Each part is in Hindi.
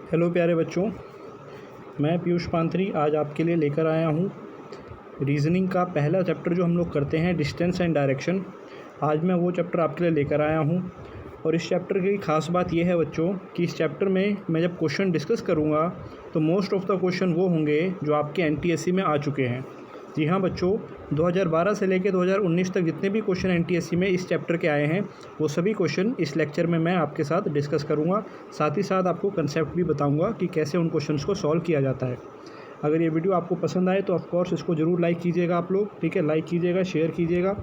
हेलो प्यारे बच्चों, मैं पीयूष पांथरी आज आपके लिए लेकर आया हूँ रीजनिंग का पहला चैप्टर जो हम लोग करते हैं डिस्टेंस एंड डायरेक्शन। आज मैं वो चैप्टर आपके लिए लेकर आया हूँ और इस चैप्टर की ख़ास बात यह है बच्चों कि इस चैप्टर में मैं जब क्वेश्चन डिस्कस करूँगा तो मोस्ट ऑफ़ द क्वेश्चन वो होंगे जो आपके एनटीएससी में आ चुके हैं। जी हाँ बच्चों, 2012 से लेकर 2019 तक जितने भी क्वेश्चन एनटीएससी में इस चैप्टर के आए हैं वो सभी क्वेश्चन इस लेक्चर में मैं आपके साथ डिस्कस करूँगा। साथ ही साथ आपको कंसेप्ट भी बताऊँगा कि कैसे उन क्वेश्चंस को सॉल्व किया जाता है। अगर ये वीडियो आपको पसंद आए तो ऑफकोर्स इसको ज़रूर लाइक कीजिएगा आप लोग, ठीक है। लाइक कीजिएगा, शेयर कीजिएगा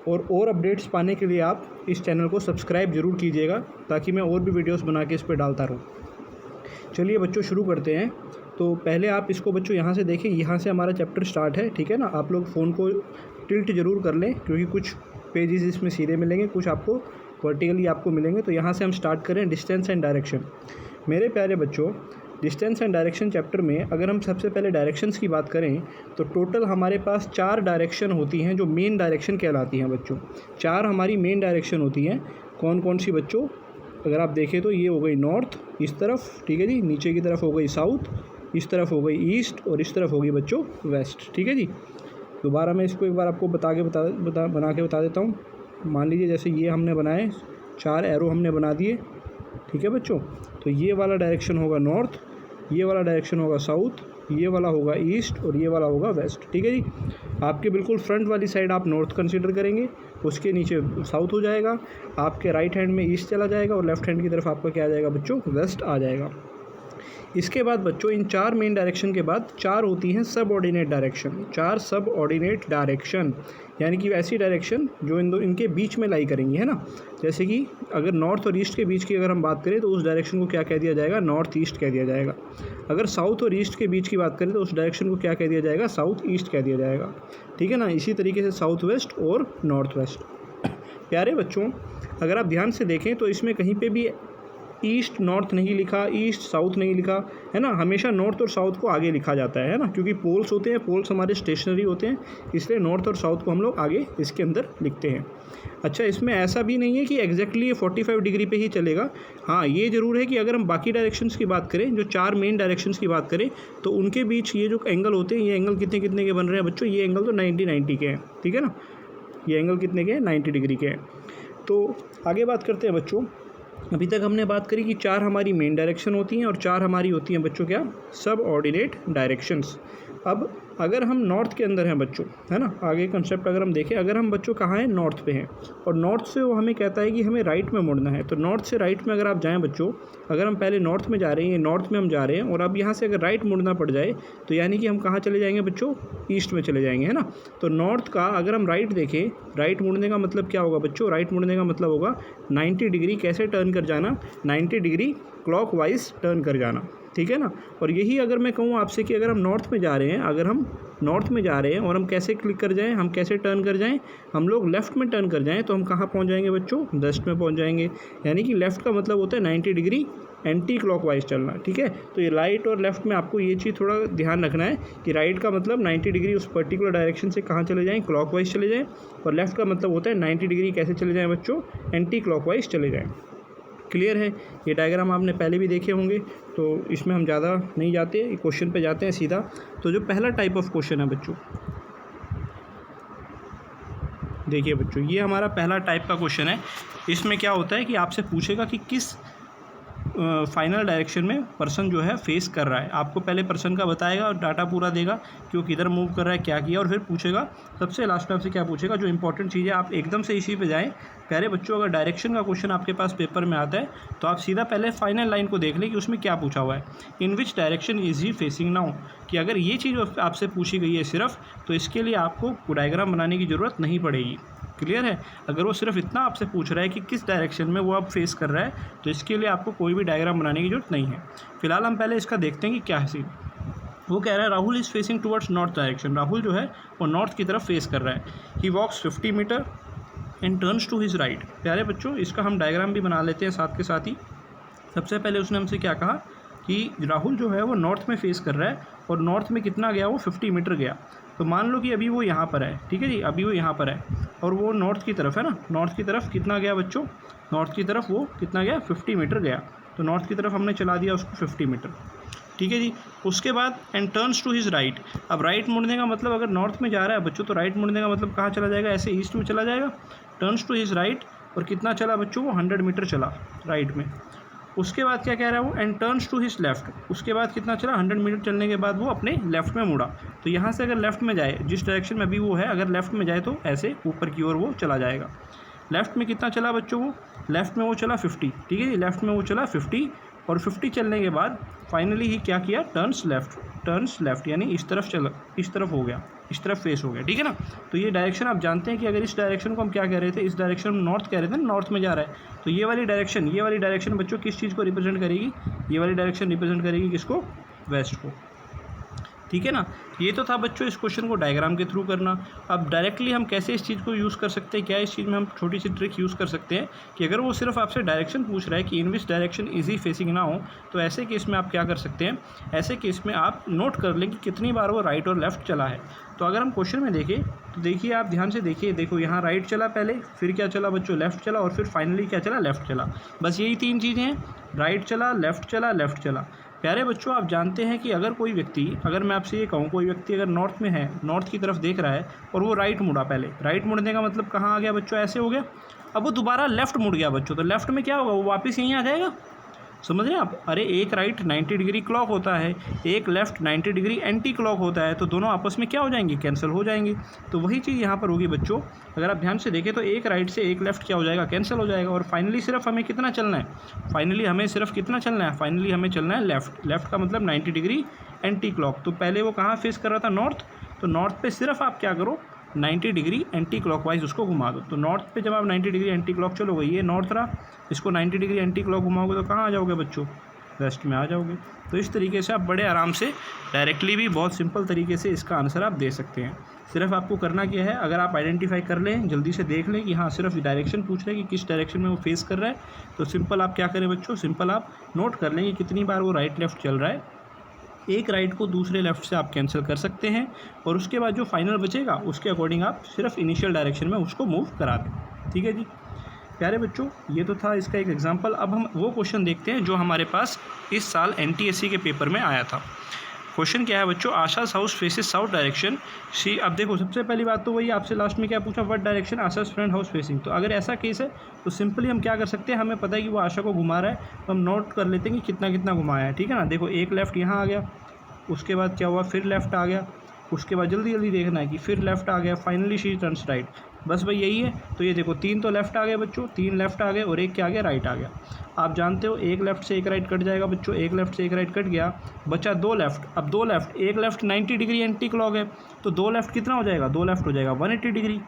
और अपडेट्स पाने के लिए आप इस चैनल को सब्सक्राइब ज़रूर कीजिएगा ताकि मैं और भी वीडियोज़ बना के इस पर डालता रहूँ। चलिए बच्चों शुरू करते हैं। तो पहले आप इसको बच्चों यहाँ से देखें, यहाँ से हमारा चैप्टर स्टार्ट है, ठीक है ना। आप लोग फ़ोन को टिल्ट ज़रूर कर लें क्योंकि कुछ पेजेस इसमें सीधे मिलेंगे, कुछ आपको वर्टिकली आपको मिलेंगे। तो यहाँ से हम स्टार्ट करें डिस्टेंस एंड डायरेक्शन। मेरे प्यारे बच्चों, डिस्टेंस एंड डायरेक्शन चैप्टर में अगर हम सबसे पहले डायरेक्शंस की बात करें तो टोटल हमारे पास 4 डायरेक्शन होती हैं जो मेन डायरेक्शन कहलाती हैं बच्चों। 4 हमारी मेन डायरेक्शन होती हैं। कौन कौन सी बच्चों? अगर आप देखें तो ये हो गई नॉर्थ इस तरफ, ठीक है जी। नीचे की तरफ हो गई साउथ, इस तरफ हो गई ईस्ट और इस तरफ होगी बच्चों वेस्ट, ठीक है जी। दोबारा मैं इसको एक बार आपको बना के बता देता हूँ। मान लीजिए जैसे ये हमने बनाए 4 एरो हमने बना दिए, ठीक है बच्चों। तो ये वाला डायरेक्शन होगा नॉर्थ, ये वाला डायरेक्शन होगा साउथ, ये वाला होगा ईस्ट और ये वाला होगा वेस्ट, ठीक है जी। आपके बिल्कुल फ्रंट वाली साइड आप नॉर्थ कंसीडर करेंगे, उसके नीचे साउथ हो जाएगा, आपके राइट हैंड में ईस्ट चला जाएगा और लेफ्ट हैंड की तरफ आपका क्या आ जाएगा बच्चों? वेस्ट आ जाएगा। इसके बाद बच्चों इन 4 मेन डायरेक्शन के बाद 4 होती हैं सब ऑर्डिनेट डायरेक्शन। 4 सब ऑर्डिनेट डायरेक्शन यानी कि ऐसी डायरेक्शन जो इनके बीच में लाई करेंगी, है ना। जैसे कि अगर नॉर्थ और ईस्ट के बीच की अगर हम बात करें तो उस डायरेक्शन को क्या कह दिया जाएगा? नॉर्थ ईस्ट कह दिया जाएगा। अगर साउथ और ईस्ट के बीच की बात करें तो उस डायरेक्शन को क्या कह दिया जाएगा? साउथ ईस्ट कह दिया जाएगा, ठीक है ना। इसी तरीके से साउथ वेस्ट और नॉर्थ वेस्ट। प्यारे बच्चों, अगर आप ध्यान से देखें तो इसमें कहीं पे भी ईस्ट नॉर्थ नहीं लिखा, ईस्ट साउथ नहीं लिखा, है ना। हमेशा नॉर्थ और साउथ को आगे लिखा जाता है ना, क्योंकि पोल्स होते हैं, पोल्स हमारे स्टेशनरी होते हैं, इसलिए नॉर्थ और साउथ को हम लोग आगे इसके अंदर लिखते हैं। अच्छा, इसमें ऐसा भी नहीं है कि एग्जैक्टली ये 45 डिग्री पे ही चलेगा। हाँ, ये ज़रूर है कि अगर हम बाकी डायरेक्शंस की बात करें, जो 4 मेन डायरेक्शंस की बात करें, तो उनके बीच ये जो एंगल होते हैं, ये एंगल कितने कितने के बन रहे हैं बच्चों? ये एंगल तो 90 के हैं, ठीक है ना। ये एंगल कितने के हैं? 90 डिग्री के हैं। तो आगे बात करते हैं बच्चों। अभी तक हमने बात करी कि 4 हमारी मेन डायरेक्शन होती हैं और 4 हमारी होती हैं बच्चों क्या? सब ऑर्डिनेट डायरेक्शंस। अब अगर हम नॉर्थ के अंदर हैं बच्चों, है ना, आगे कंसेप्ट अगर हम देखें, अगर हम बच्चों कहाँ हैं? नॉर्थ पे हैं और नॉर्थ से वो हमें कहता है कि हमें राइट में मुड़ना है। तो नॉर्थ से राइट में अगर आप जाएँ बच्चों, अगर हम पहले नॉर्थ में जा रहे हैं, नॉर्थ में हम जा रहे हैं और अब यहाँ से अगर राइट मुड़ना पड़ जाए तो यानी कि हम कहाँ चले जाएंगे बच्चों? ईस्ट में चले जाएंगे, है ना। तो नॉर्थ का अगर हम राइट देखें, राइट मुड़ने का मतलब क्या होगा बच्चों? राइट मुड़ने का मतलब होगा 90 डिग्री कैसे टर्न कर जाना? 90 डिग्री क्लॉकवाइज टर्न कर जाना, ठीक है ना। और यही अगर मैं कहूँ आपसे कि अगर हम नॉर्थ में जा रहे हैं, अगर हम नॉर्थ में जा रहे हैं और हम कैसे क्लिक कर जाएं, हम कैसे टर्न कर जाएं? हम लोग लेफ़्ट में टर्न कर जाएं तो हम कहाँ पहुंच जाएंगे बच्चों? वेस्ट में पहुंच जाएंगे। यानी कि लेफ़्ट का मतलब होता है 90 डिग्री एंटी क्लॉकवाइज चलना, ठीक है। तो ये राइट और लेफ़्ट में आपको ये चीज़ थोड़ा ध्यान रखना है कि राइट का मतलब 90 डिग्री उस पर्टिकुलर डायरेक्शन से कहाँ चले जाएँ? क्लॉकवाइज चले जाएँ। और लेफ़्ट का मतलब होता है 90 डिग्री कैसे चले जाएँ बच्चों? एंटी क्लॉकवाइज चले जाएँ। क्लियर है? ये डायग्राम आपने पहले भी देखे होंगे तो इसमें हम ज़्यादा नहीं जाते, क्वेश्चन पे जाते हैं सीधा। तो जो पहला टाइप ऑफ क्वेश्चन है बच्चों, देखिए बच्चों, ये हमारा पहला टाइप का क्वेश्चन है। इसमें क्या होता है कि आपसे पूछेगा कि किस फाइनल डायरेक्शन में पर्सन जो है फेस कर रहा है। आपको पहले पर्सन का बताएगा और डाटा पूरा देगा कि वो किधर मूव कर रहा है, क्या किया, और फिर पूछेगा सबसे लास्ट में आपसे क्या पूछेगा? जो इंपॉर्टेंट चीज़ है, आप एकदम से इसी पे जाएं। प्यारे बच्चों, अगर डायरेक्शन का क्वेश्चन आपके पास पेपर में आता है तो आप सीधा पहले फाइनल लाइन को देख लें कि उसमें क्या पूछा हुआ है। In which direction is he facing now. कि अगर ये चीज़ आपसे पूछी गई है सिर्फ, तो इसके लिए आपको डायग्राम बनाने की ज़रूरत नहीं पड़ेगी। क्लियर है? अगर वो सिर्फ इतना आपसे पूछ रहा है कि किस डायरेक्शन में वो आप फेस कर रहा है, तो इसके लिए आपको कोई भी डायग्राम बनाने की ज़रूरत नहीं है। फिलहाल हम पहले इसका देखते हैं कि क्या है सीन। वो कह रहा है Rahul is facing towards north direction. Rahul जो है वो नॉर्थ की तरफ फेस कर रहा है। He walks 50 metre and turns to his right. प्यारे बच्चों, इसका हम डायग्राम भी बना लेते हैं साथ के साथ ही। सबसे पहले उसने हमसे क्या कहा कि राहुल जो है वो नॉर्थ में फेस कर रहा है और नॉर्थ में कितना गया? वो 50 मीटर गया। तो मान लो कि अभी वो यहाँ पर है, ठीक है जी, अभी वो यहाँ पर है और वो नॉर्थ की तरफ है ना। नॉर्थ की तरफ कितना गया बच्चों? नॉर्थ की तरफ वो कितना गया? 50 मीटर गया। तो नॉर्थ की तरफ हमने चला दिया उसको 50 मीटर, ठीक है जी। उसके बाद and turns to his right. अब राइट मुड़ने का मतलब अगर नॉर्थ में जा रहा है बच्चों तो राइट मुड़ने का मतलब कहाँ चला जाएगा, ऐसे ईस्ट में चला जाएगा। टर्न्स टू हिज राइट, और कितना चला बच्चों, वो 100 मीटर चला राइट में। उसके बाद क्या कह रहा है वो, and turns to his left. उसके बाद कितना चला, 100 मीटर चलने के बाद वो अपने लेफ्ट में मुड़ा। तो यहाँ से अगर लेफ्ट में जाए, जिस डायरेक्शन में अभी वो है, अगर लेफ्ट में जाए तो ऐसे ऊपर की ओर वो चला जाएगा। लेफ़्ट में कितना चला बच्चों, वो लेफ़्ट में वो चला 50, ठीक है जी। लेफ़्ट में वो चला 50, और 50 चलने के बाद फाइनली ही क्या किया, टर्न्स लेफ़्ट, यानी इस तरफ चला, इस तरफ हो गया, इस तरफ फेस हो गया, ठीक है ना। तो ये डायरेक्शन आप जानते हैं कि अगर इस डायरेक्शन को हम क्या कह रहे थे, इस डायरेक्शन में नॉर्थ कह रहे थे ना, नॉर्थ में जा रहा है, तो ये वाली डायरेक्शन बच्चों किस चीज़ को रिप्रेजेंट करेगी, ये वाली डायरेक्शन रिप्रेजेंट करेगी किसको, वेस्ट को, ठीक है ना। ये तो था बच्चों इस क्वेश्चन को डायग्राम के थ्रू करना। अब डायरेक्टली हम कैसे इस चीज़ को यूज़ कर सकते हैं, क्या इस चीज़ में हम छोटी सी ट्रिक यूज़ कर सकते हैं कि अगर वो सिर्फ आपसे डायरेक्शन पूछ रहा है कि in which direction is he facing ना हो, तो ऐसे केस में आप क्या कर सकते हैं, ऐसे केस में आप नोट कर लें कि कितनी बार वो राइट और लेफ़्ट चला है। तो अगर हम क्वेश्चन में देखें तो देखिए, आप ध्यान से देखिए, देखो यहाँ राइट चला पहले, फिर क्या चला बच्चों, लेफ़्ट चला, और फिर फाइनली क्या चला, लेफ़्ट चला। बस यही 3 चीज़ें हैं, राइट चला, लेफ़्ट चला। प्यारे बच्चों, आप जानते हैं कि अगर कोई व्यक्ति, अगर मैं आपसे ये कहूँ, कोई व्यक्ति अगर नॉर्थ में है, नॉर्थ की तरफ देख रहा है और वो राइट मुड़ा, पहले राइट मुड़ने का मतलब कहाँ आ गया बच्चों, ऐसे हो गया। अब वो दोबारा लेफ़्ट मुड़ गया बच्चों, तो लेफ़्ट में क्या होगा, वो वापस यहीं आ जाएगा, समझ रहे हैं आप। अरे एक राइट 90 डिग्री क्लॉक होता है, एक लेफ़्ट 90 डिग्री एंटी क्लॉक होता है, तो दोनों आपस में क्या हो जाएंगे, कैंसिल हो जाएंगे। तो वही चीज़ यहाँ पर होगी बच्चों, अगर आप ध्यान से देखें तो एक राइट से एक लेफ़्ट क्या हो जाएगा, कैंसिल हो जाएगा। और फाइनली सिर्फ हमें कितना चलना है, फाइनली हमें चलना है लेफ़्ट का मतलब 90 डिग्री एंटी क्लॉक। तो पहले वो कहाँ फेस कर रहा था, नॉर्थ, तो नॉर्थ पे सिर्फ आप क्या करो, 90 डिग्री एंटी क्लॉकवाइज उसको घुमा दो। तो नॉर्थ पे जब आप 90 डिग्री एंटी क्लॉक चलोगे, ये नॉर्थ रहा, इसको 90 डिग्री एंटी क्लॉक घुमाओगे तो कहाँ आ जाओगे बच्चों, वेस्ट में आ जाओगे। तो इस तरीके से आप बड़े आराम से डायरेक्टली भी बहुत सिंपल तरीके से इसका आंसर आप दे सकते हैं। सिर्फ आपको करना क्या है, अगर आप आइडेंटिफाई कर लें, जल्दी से देख लें कि हाँ सिर्फ डायरेक्शन पूछ रहे हैं कि किस डायरेक्शन में वो फेस कर रहा है, तो सिंपल आप क्या करें बच्चों, सिंपल आप नोट कर लें कि कितनी बार वो राइट लेफ़्ट चल रहा है। एक राइट को दूसरे लेफ़्ट से आप कैंसिल कर सकते हैं, और उसके बाद जो फाइनल बचेगा उसके अकॉर्डिंग आप सिर्फ इनिशियल डायरेक्शन में उसको मूव करा दें, ठीक है जी। प्यारे बच्चों, ये तो था इसका एक एग्जांपल। अब हम वो क्वेश्चन देखते हैं जो हमारे पास इस साल NTSC के पेपर में आया था। क्वेश्चन क्या है बच्चों, Asha's house faces south direction she. अब देखो, सबसे पहली बात तो वही आपसे लास्ट में क्या पूछा, what direction Asha's friend house facing. तो अगर ऐसा केस है तो सिंपली हम क्या कर सकते हैं, हमें पता है कि वो आशा को घुमा रहा है, तो हम नोट कर लेते हैं कि कितना कितना घुमाया है, ठीक है ना। देखो एक लेफ़्ट यहाँ आ गया, उसके बाद क्या हुआ, फिर लेफ़्ट आ गया, उसके बाद जल्दी जल्दी देखना है कि फिर लेफ़्ट आ गया, फाइनली शी टर्न्स राइट। बस भाई यही है। तो ये देखो 3 तो लेफ़्ट आ गए बच्चों, 3 लेफ़्ट आ गए और एक क्या आ गया, राइट आ गया। आप जानते हो एक लेफ़्ट से एक राइट कट जाएगा बच्चों, एक लेफ़्ट से एक राइट कट गया, बचा 2 लेफ़्ट। अब 2 लेफ़्ट, एक लेफ़्ट 90 डिग्री एंटी क्लॉक है, तो 2 लेफ़्ट कितना हो जाएगा, 2 लेफ़्ट हो जाएगा 180 डिग्री।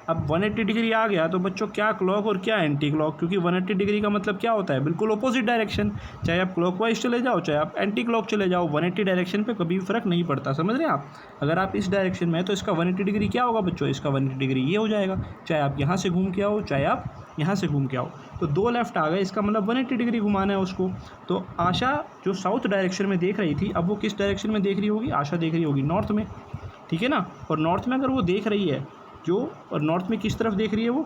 अब 180 डिग्री आ गया तो बच्चों क्या क्लॉक और क्या एंटी क्लॉक, क्योंकि 180 डिग्री का मतलब क्या होता है, बिल्कुल अपोजिट डायरेक्शन। चाहे आप क्लॉकवाइज चले जाओ, चाहे आप एंटी क्लॉक चले जाओ, 180 डायरेक्शन पे कभी फ़र्क नहीं पड़ता, समझ रहे हैं आप। अगर आप इस डायरेक्शन में है तो इसका 180 डिग्री क्या होगा बच्चों, इसका 180 डिग्री ये हो जाएगा, चाहे आप यहाँ से घूम के आओ, चाहे आप यहाँ से घूम के आओ। तो 2 लेफ़्ट आ गए, इसका मतलब 180 डिग्री घुमाना है उसको। तो आशा जो साउथ डायरेक्शन में देख रही थी, अब वो किस डायरेक्शन में देख रही होगी, आशा देख रही होगी नॉर्थ में, ठीक है ना। और नॉर्थ में अगर वो देख रही है जो, और नॉर्थ में किस तरफ देख रही है वो,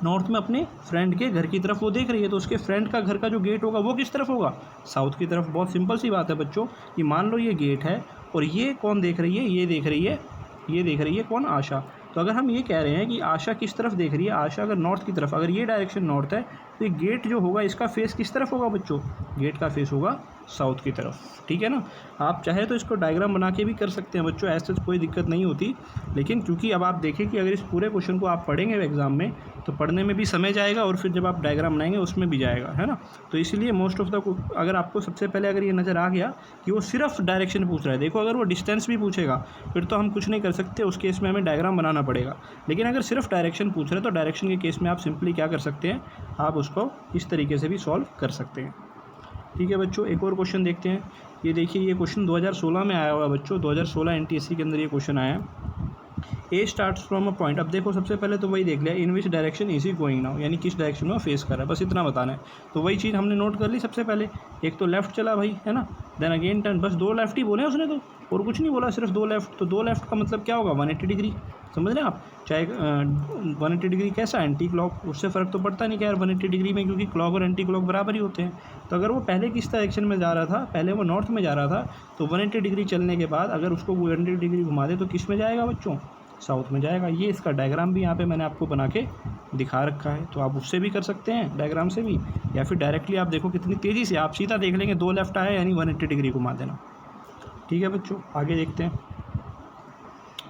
नॉर्थ में अपने फ्रेंड के घर की तरफ वो देख रही है, तो उसके फ्रेंड का घर का जो गेट होगा वो किस तरफ होगा, साउथ की तरफ। बहुत सिंपल सी बात है बच्चों, कि मान लो ये गेट है और ये कौन देख रही है, ये देख रही है कौन, आशा। तो अगर हम ये कह रहे हैं कि आशा किस तरफ देख रही है, आशा अगर नॉर्थ की तरफ, अगर ये डायरेक्शन नॉर्थ है तो ये गेट जो होगा इसका फेस किस तरफ होगा बच्चों, गेट का फेस होगा साउथ की तरफ, ठीक है ना। आप चाहे तो इसको डायग्राम बना के भी कर सकते हैं बच्चों, ऐसे कोई दिक्कत नहीं होती। लेकिन क्योंकि अब आप देखें कि अगर इस पूरे क्वेश्चन को आप पढ़ेंगे एग्जाम में तो पढ़ने में भी समय जाएगा और फिर जब आप डायग्राम बनाएंगे उसमें भी जाएगा, है ना। तो इसलिए मोस्ट ऑफ द, अगर आपको सबसे पहले अगर ये नज़र आ गया कि वो सिर्फ डायरेक्शन पूछ रहा है, देखो अगर वो डिस्टेंस भी पूछेगा फिर तो हम कुछ नहीं कर सकते, उस केस में हमें डायग्राम बनाना पड़ेगा। लेकिन अगर सिर्फ डायरेक्शन पूछ रहे हैं तो डायरेक्शन के केस में आप सिंपली क्या कर सकते हैं, आप उसको इस तरीके से भी सॉल्व कर सकते हैं, ठीक है बच्चों। एक और क्वेश्चन देखते हैं। ये देखिए, ये क्वेश्चन 2016 में आया हुआ है बच्चों, 2016 NTSC के अंदर ये क्वेश्चन आया है। A starts from a point. अब देखो सबसे पहले तो वही देख लिया, in which direction is he going now, यानी किस डायरेक्शन में फेस कर रहा है, बस इतना बताना है। तो वही चीज़ हमने नोट कर ली सबसे पहले, एक तो लेफ्ट चला भाई, है ना, देन अगेन टर्न, बस 2 लेफ्ट ही बोले उसने तो, और कुछ नहीं बोला, सिर्फ 2 लेफ्ट। तो 2 लेफ्ट का मतलब क्या होगा, 180 डिग्री, समझ रहे हैं आप। चाहे 180 डिग्री कैसा एंटी क्लॉक, उससे फ़र्क तो पड़ता नहीं क्या यार 180 डिग्री में, क्योंकि क्लॉक और एंटी क्लॉक बराबर ही होते हैं। तो अगर वो पहले किस डायरेक्शन में जा रहा था, पहले वो नॉर्थ में जा रहा था, तो 180 डिग्री चलने के बाद अगर उसको 180 डिग्री घुमा दे तो किस में जाएगा बच्चों, साउथ में जाएगा। ये इसका डायग्राम भी यहाँ पे मैंने आपको बना के दिखा रखा है, तो आप उससे भी कर सकते हैं डायग्राम से भी, या फिर डायरेक्टली आप देखो कितनी तेज़ी से आप सीधा देख लेंगे 2 लेफ्ट आया यानी 180 डिग्री घुमा देना। ठीक है बच्चों, आगे देखते हैं।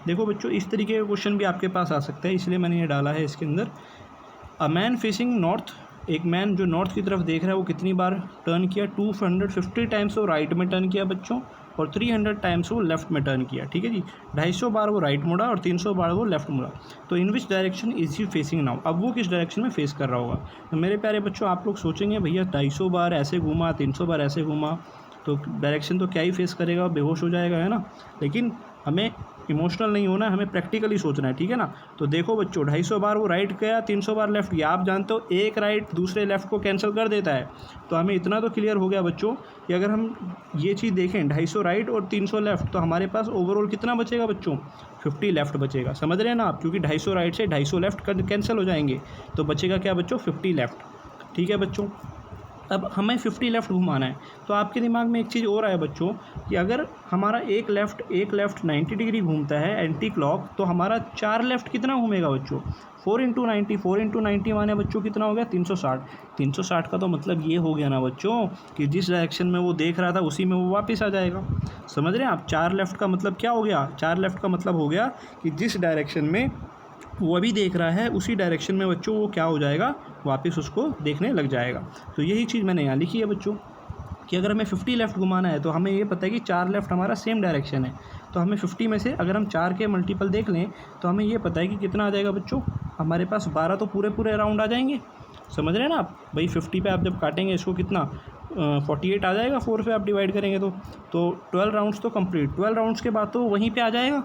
देखो बच्चों, इस तरीके का क्वेश्चन भी आपके पास आ सकता है, इसलिए मैंने ये डाला है इसके अंदर। अ मैन फेसिंग नॉर्थ, एक मैन जो नॉर्थ की तरफ देख रहा है वो कितनी बार टर्न किया, 250 टाइम्स वो राइट में टर्न किया बच्चों, और 300 टाइम्स वो लेफ़्ट में टर्न किया। ठीक है जी, 250 बार वो राइट मुड़ा और 300 बार वो लेफ़्ट मुड़ा। तो in which direction is he facing now, अब वो किस डायरेक्शन में फेस कर रहा होगा। तो मेरे प्यारे बच्चों, आप लोग सोचेंगे भैया 250 बार ऐसे घूमा, 300 बार ऐसे घूमा, तो डायरेक्शन तो क्या ही फेस करेगा, बेहोश हो जाएगा, है ना। लेकिन हमें इमोशनल नहीं होना, हमें प्रैक्टिकली सोचना है, ठीक है ना। तो देखो बच्चों, 250 बार वो राइट गया, 300 बार लेफ़्ट गया। आप जानते हो एक राइट दूसरे लेफ़्ट को कैंसिल कर देता है। तो हमें इतना तो क्लियर हो गया बच्चों कि अगर हम ये चीज़ देखें 250 राइट और 300 लेफ़्ट, तो हमारे पास ओवरऑल कितना बचेगा बच्चों, 50 लेफ़्ट बचेगा। समझ रहे हैं ना आप, क्योंकि 250 राइट से 250 लेफ़्ट कैंसिल हो जाएंगे, तो बचेगा क्या बच्चों, 50 लेफ़्ट। ठीक है बच्चों, अब हमें 50 लेफ़्ट घुमाना है। तो आपके दिमाग में एक चीज़ और है बच्चों कि अगर हमारा एक लेफ़्ट 90 डिग्री घूमता है एंटी क्लॉक, तो हमारा 4 लेफ़्ट कितना घूमेगा बच्चों, 4 इंटू 90 माने बच्चों कितना हो गया, 360। 360 का तो मतलब ये हो गया ना बच्चों कि जिस डायरेक्शन में वो देख रहा था उसी में वो वापस आ जाएगा। समझ रहे हैं आप, 4 लेफ़्ट का मतलब क्या हो गया, 4 लेफ़्ट का मतलब हो गया कि जिस डायरेक्शन में वो अभी देख रहा है उसी डायरेक्शन में बच्चों वो क्या हो जाएगा, वापस उसको देखने लग जाएगा। तो यही चीज़ मैंने यहाँ लिखी है बच्चों कि अगर हमें 50 लेफ़्ट घुमाना है तो हमें ये पता है कि 4 लेफ़्ट हमारा सेम डायरेक्शन है। तो हमें 50 में से अगर हम 4 के मल्टीपल देख लें तो हमें ये पता है कि कितना आ जाएगा बच्चों, हमारे पास 12 तो पूरे राउंड आ जाएंगे। समझ रहे हैं ना आप भाई, 50 पे आप जब काटेंगे इसको कितना 48 आ जाएगा, 4 से आप डिवाइड करेंगे तो 12 राउंड्स तो कंप्लीट। 12 राउंड्स के बाद तो वहीं पे आ जाएगा।